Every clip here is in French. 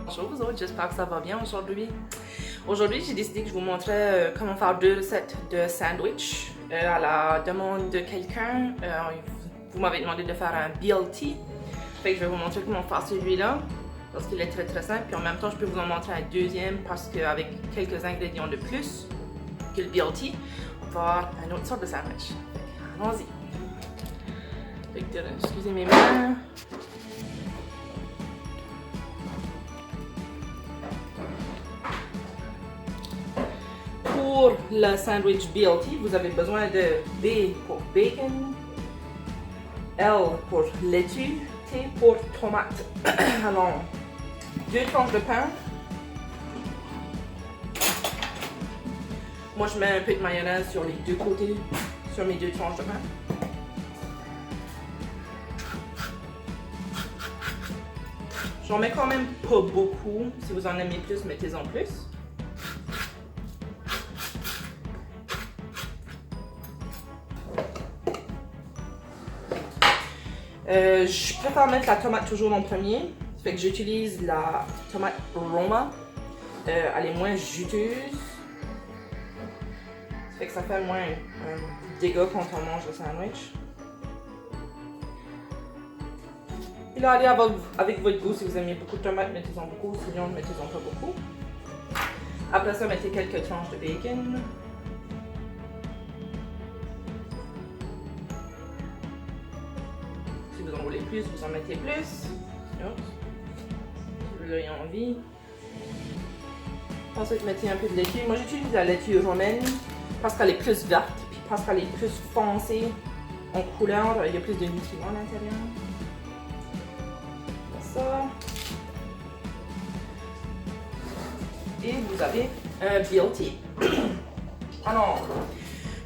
Bonjour vous autres, j'espère que ça va bien aujourd'hui. Aujourd'hui, j'ai décidé que je vous montrais comment faire 2 recettes de sandwich à la demande de quelqu'un. Vous m'avez demandé de faire un BLT. Fait que je vais vous montrer comment faire celui-là parce qu'il est très très simple. Puis en même temps, je peux vous en montrer un deuxième parce qu'avec quelques ingrédients de plus que le BLT, on va avoir une autre sorte de sandwich. Allons-y. Excusez mes mains. Pour le sandwich BLT, vous avez besoin de B pour bacon, L pour laitue, T pour tomate. Alors, 2 tranches de pain. Moi, je mets un peu de mayonnaise sur les deux côtés, sur mes 2 tranches de pain. J'en mets quand même pas beaucoup. Si vous en aimez plus, mettez-en plus. Je préfère mettre la tomate toujours en premier. Ça fait que j'utilise la tomate Roma. Elle est moins juteuse. Ça fait que ça fait moins dégâts quand on mange le sandwich. Et là, allez avec votre goût. Si vous aimez beaucoup de tomates, mettez-en beaucoup. Sinon, mettez-en pas beaucoup. Après ça, mettez quelques tranches de bacon. Si vous en voulez plus, vous en mettez plus. Si vous avez envie. Ensuite, mettez un peu de laitue. Moi, j'utilise la laitue romaine parce qu'elle est plus verte, puis parce qu'elle est plus foncée en couleur. Il y a plus de nutriments à l'intérieur. Ça. Et vous avez un BLT. Alors,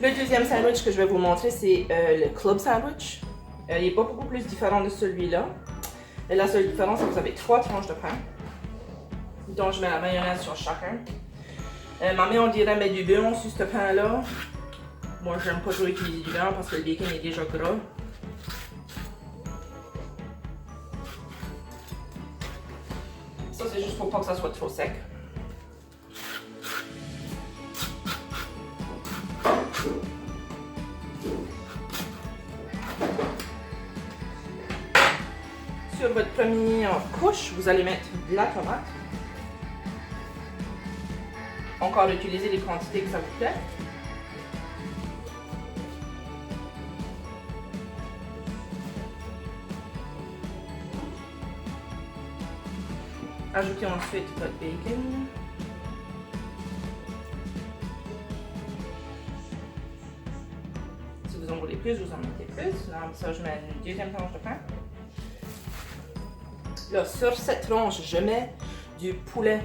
le deuxième sandwich que je vais vous montrer, c'est le club sandwich. Il n'est pas beaucoup plus différent de celui-là. La seule différence, c'est que vous avez 3 tranches de pain. Donc, je mets la mayonnaise sur chacun. Ma mère, on dirait, met du beurre sur ce pain-là. Moi, j'aime pas trop utiliser du beurre parce que le bacon est déjà gras. Ça, c'est juste pour pas que ça soit trop sec. Sur votre première couche, vous allez mettre de la tomate. Encore utiliser les quantités que ça vous plaît. Ajoutez ensuite votre bacon. Si vous en voulez plus, vous en mettez plus. Là, ça, je mets une deuxième tranche de pain. Là, sur cette tranche, je mets du poulet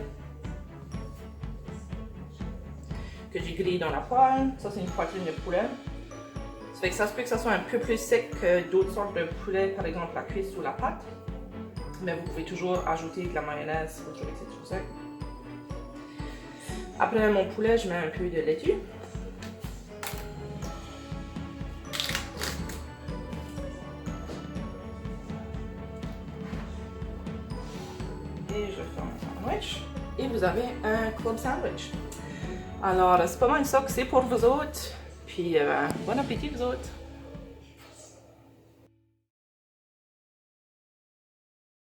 que j'ai grillé dans la poêle. Ça, c'est une poitrine de poulet. Ça fait que ça se peut que ça soit un peu plus sec que d'autres sortes de poulet, par exemple la cuisse ou la pâte. Mais vous pouvez toujours ajouter de la mayonnaise si vous trouvez que c'est trop sec. Après mon poulet, je mets un peu de laitue. Et je fais un sandwich. Et vous avez un club sandwich. Alors, c'est pas mal ça que c'est pour vous autres. Puis, bon appétit vous autres.